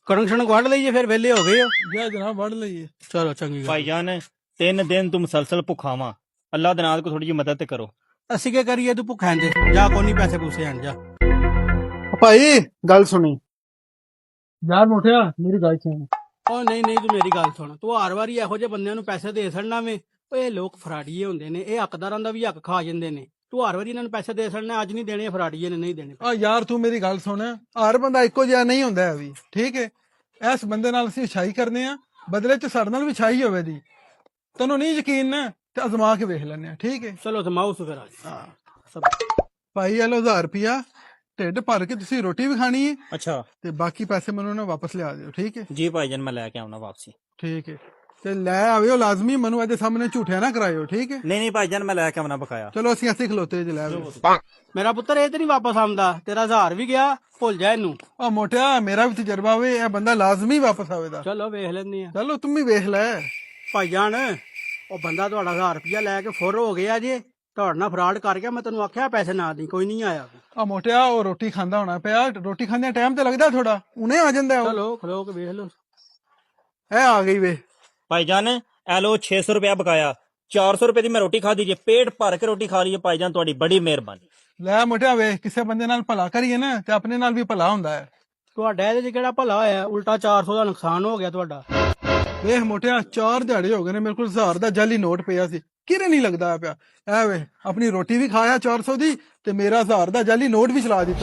ਕਣਕ ਸ਼ਣਕ ਵੱਢ ਲਈਏ ਫਿਰ ਵਿਹਲੇ ਹੋ ਗਏ ਹੋ। ਜਾ ਜਨਾਬ ਵੜ ਲਈਏ। ਚਲੋ ਚੰਗੀ ਗੱਲ। ਭਾਈਜਾਨ 3 दिन तू मुसलसल भुखा वां अल्लाह दे नाल को थोड़ी जी मदद ते करो। ਅਸੀਂ ਕੀ ਕਰੀਏ, ਤੂੰ ਭੁੱਖਾਂ ਦੇ ਜਾ, ਕੋਈ ਨਹੀਂ ਪੈਸੇ ਪੂਸੇ ਆਣ ਜਾ। ਭਾਈ ਗੱਲ ਸੁਣੀ ਯਾਰ ਮੋਟਿਆ, ਮੇਰੀ ਗੱਲ ਸੁਣ। ਉਹ ਨਹੀਂ ਨਹੀਂ, ਤੂੰ ਮੇਰੀ ਗੱਲ ਸੁਣ। ਤੂੰ ਹਰ ਵਾਰੀ ਇਹੋ ਜਿਹੇ ਬੰਦਿਆਂ ਨੂੰ ਪੈਸੇ ਦੇ ਛੱਡਣਾ ਵੇ। ਇਹ ਲੋਕ ਫਰਾਡੀਏ ਹੁੰਦੇ ਨੇ, ਇਹ ਹੱਕਦਾਰਾਂ ਦਾ ਵੀ ਹੱਕ ਖਾ ਜਾਂਦੇ ਨੇ। ਤੂੰ ਹਰ ਵਾਰੀ ਇਹਨਾਂ ਨੂੰ ਪੈਸੇ ਦੇ ਛੱਡਣਾ, ਅੱਜ ਨਹੀਂ ਦੇਣੇ, ਫਰਾਡੀਏ ਨੇ ਨਹੀਂ ਦੇਣੇ। ਆ ਯਾਰ ਤੂੰ ਮੇਰੀ ਗੱਲ ਸੁਣ, ਹਰ ਬੰਦਾ ਇੱਕੋ ਜਿਹਾ ਨਹੀਂ ਹੁੰਦਾ ਹੈ ਵੀ, ਠੀਕ ਹੈ। ਇਸ ਬੰਦੇ ਨਾਲ ਅਸੀਂ ਵਿਛਾਈ ਕਰਨੇ ਆ, ਬਦਲੇ ਚ ਸਾਡੇ ਨਾਲ ਵਿਛਾਈ ਹੋਵੇ ਦੀ। ਤੈਨੂੰ ਨਹੀਂ ਯਕੀਨ ਨਾ ਤੇ ਅਜ਼ਮਾ ਕੇ ਵੇਖ ਲੈਣੇ ਆ, ਠੀਕ ਹੈ। ਚਲੋ ਤੇ ਮਾਊਸ ਫਿਰ ਆ ਜਾ। ਹਾਂ ਭਾਈ ਇਹ ਲਓ 1000 ਰੁਪਿਆ, ਢਿੱਡ ਭਰ ਕੇ ਤੁਸੀਂ ਰੋਟੀ ਵੀ ਖਾਣੀ ਹੈ अच्छा ਤੇ ਬਾਕੀ ਪੈਸੇ ਮੈਨੂੰ ਨਾ ਵਾਪਸ ਲਿਆ ਦਿਓ, ਠੀਕ ਹੈ। जी भाईजान मैं लेके आऊंगा वापसी। ਠੀਕ ਹੈ ਤੇ ਲੈ ਆਇਓ ਲਾਜ਼ਮੀ, ਮੈਨੂੰ ਇਹਦੇ ਸਾਹਮਣੇ ਝੂਠਿਆ ਨਾ ਕਰਾਇਓ, ਠੀਕ ਹੈ। नहीं नहीं भाईजान मैं लेके आऊंगा बकाया। ਚਲੋ ਅਸੀਂ ਇੱਥੇ ਖਲੋਤੇ ਜੇ ਲੈ ਆਇਓ। ਮੇਰਾ ਪੁੱਤਰ ਇਹ ਤੇ ਨਹੀਂ ਵਾਪਸ ਆਉਂਦਾ, ਤੇਰਾ 1000 ਵੀ ਗਿਆ, ਭੁੱਲ ਜਾ ਇਹਨੂੰ। ਆ ਮੋਟਿਆ, ਮੇਰਾ ਵੀ ਤਜਰਬਾ ਵੇ, ਇਹ ਬੰਦਾ ਲਾਜ਼ਮੀ ਵਾਪਸ ਆਵੇਗਾ। ਚਲੋ ਵੇਖ ਲੈਂਦੇ ਆ। ਚਲੋ ਤੂੰ ਵੀ ਵੇਖ ਲੈ। ਭਾਈਜਾਨ, ਉਹ ਬੰਦਾ ਤੁਹਾਡਾ 1000 ਰੁਪਇਆ ਲੈ ਕੇ ਫੁਰ ਹੋ ਗਿਆ ਜੇ, ਤੁਹਾਡੇ ਨਾਲ ਫਰਾਡ ਕਰ ਗਿਆ। ਮੈਂ ਤੈਨੂੰ ਆਖਿਆ ਪੈਸੇ ਨਾ ਦੀ, ਕੋਈ ਨਹੀਂ ਆਇਆ। ਆ ਮੋਟਿਆ, ਉਹ ਰੋਟੀ ਖਾਂਦਾ ਹੋਣਾ ਪਿਆ, ਰੋਟੀ ਖਾਂਦੇ ਟਾਈਮ ਤੇ ਲੱਗਦਾ ਥੋੜਾ, ਉਹਨੇ ਆ ਜਾਂਦਾ ਉਹ। ਚਲੋ ਖਲੋ ਕੇ ਵੇਖ ਲਓ। ਇਹ ਆ ਗਈ ਵੇ। भाईजान ए लो 600 रुपया बकाया। 400 रुपए दी मैं रोटी खा दीजिए, पेट भर के रोटी खा लीजिए भाईजान, ਤੁਹਾਡੀ बड़ी मेहरबानी। ਲੈ ਮੋਟਿਆ ਵੇ, ਕਿਸੇ ਬੰਦੇ ਨਾਲ ਭਲਾ ਕਰੀਏ ਨਾ ਤੇ ਆਪਣੇ ਨਾਲ ਵੀ ਭਲਾ ਹੁੰਦਾ ਹੈ। ਤੁਹਾਡਾ ਇਹਦੇ ਚ ਕਿਹੜਾ ਭਲਾ ਹੋਇਆ, ਉਲਟਾ 400 ਦਾ ਨੁਕਸਾਨ ਹੋ ਗਿਆ ਤੁਹਾਡਾ। ਵੇਖ ਮੋਟਿਆ, 4 ਦਿਹਾੜੇ ਹੋ ਗਏ ਨੇ ਮੇਰੇ ਕੋਲ 1000 ਦਾ ਜਾਲੀ ਨੋਟ ਪਿਆ ਸੀ, ਕਿਰੇ ਨਹੀਂ ਲੱਗਦਾ ਪਿਆ। ਐ ਵੇ, ਆਪਣੀ ਰੋਟੀ ਵੀ ਖਾਇਆ 400 ਦੀ ਤੇ ਮੇਰਾ 1000 ਦਾ ਜਾਲੀ ਨੋਟ ਵੀ ਚਲਾ ਦਿੱਤਾ।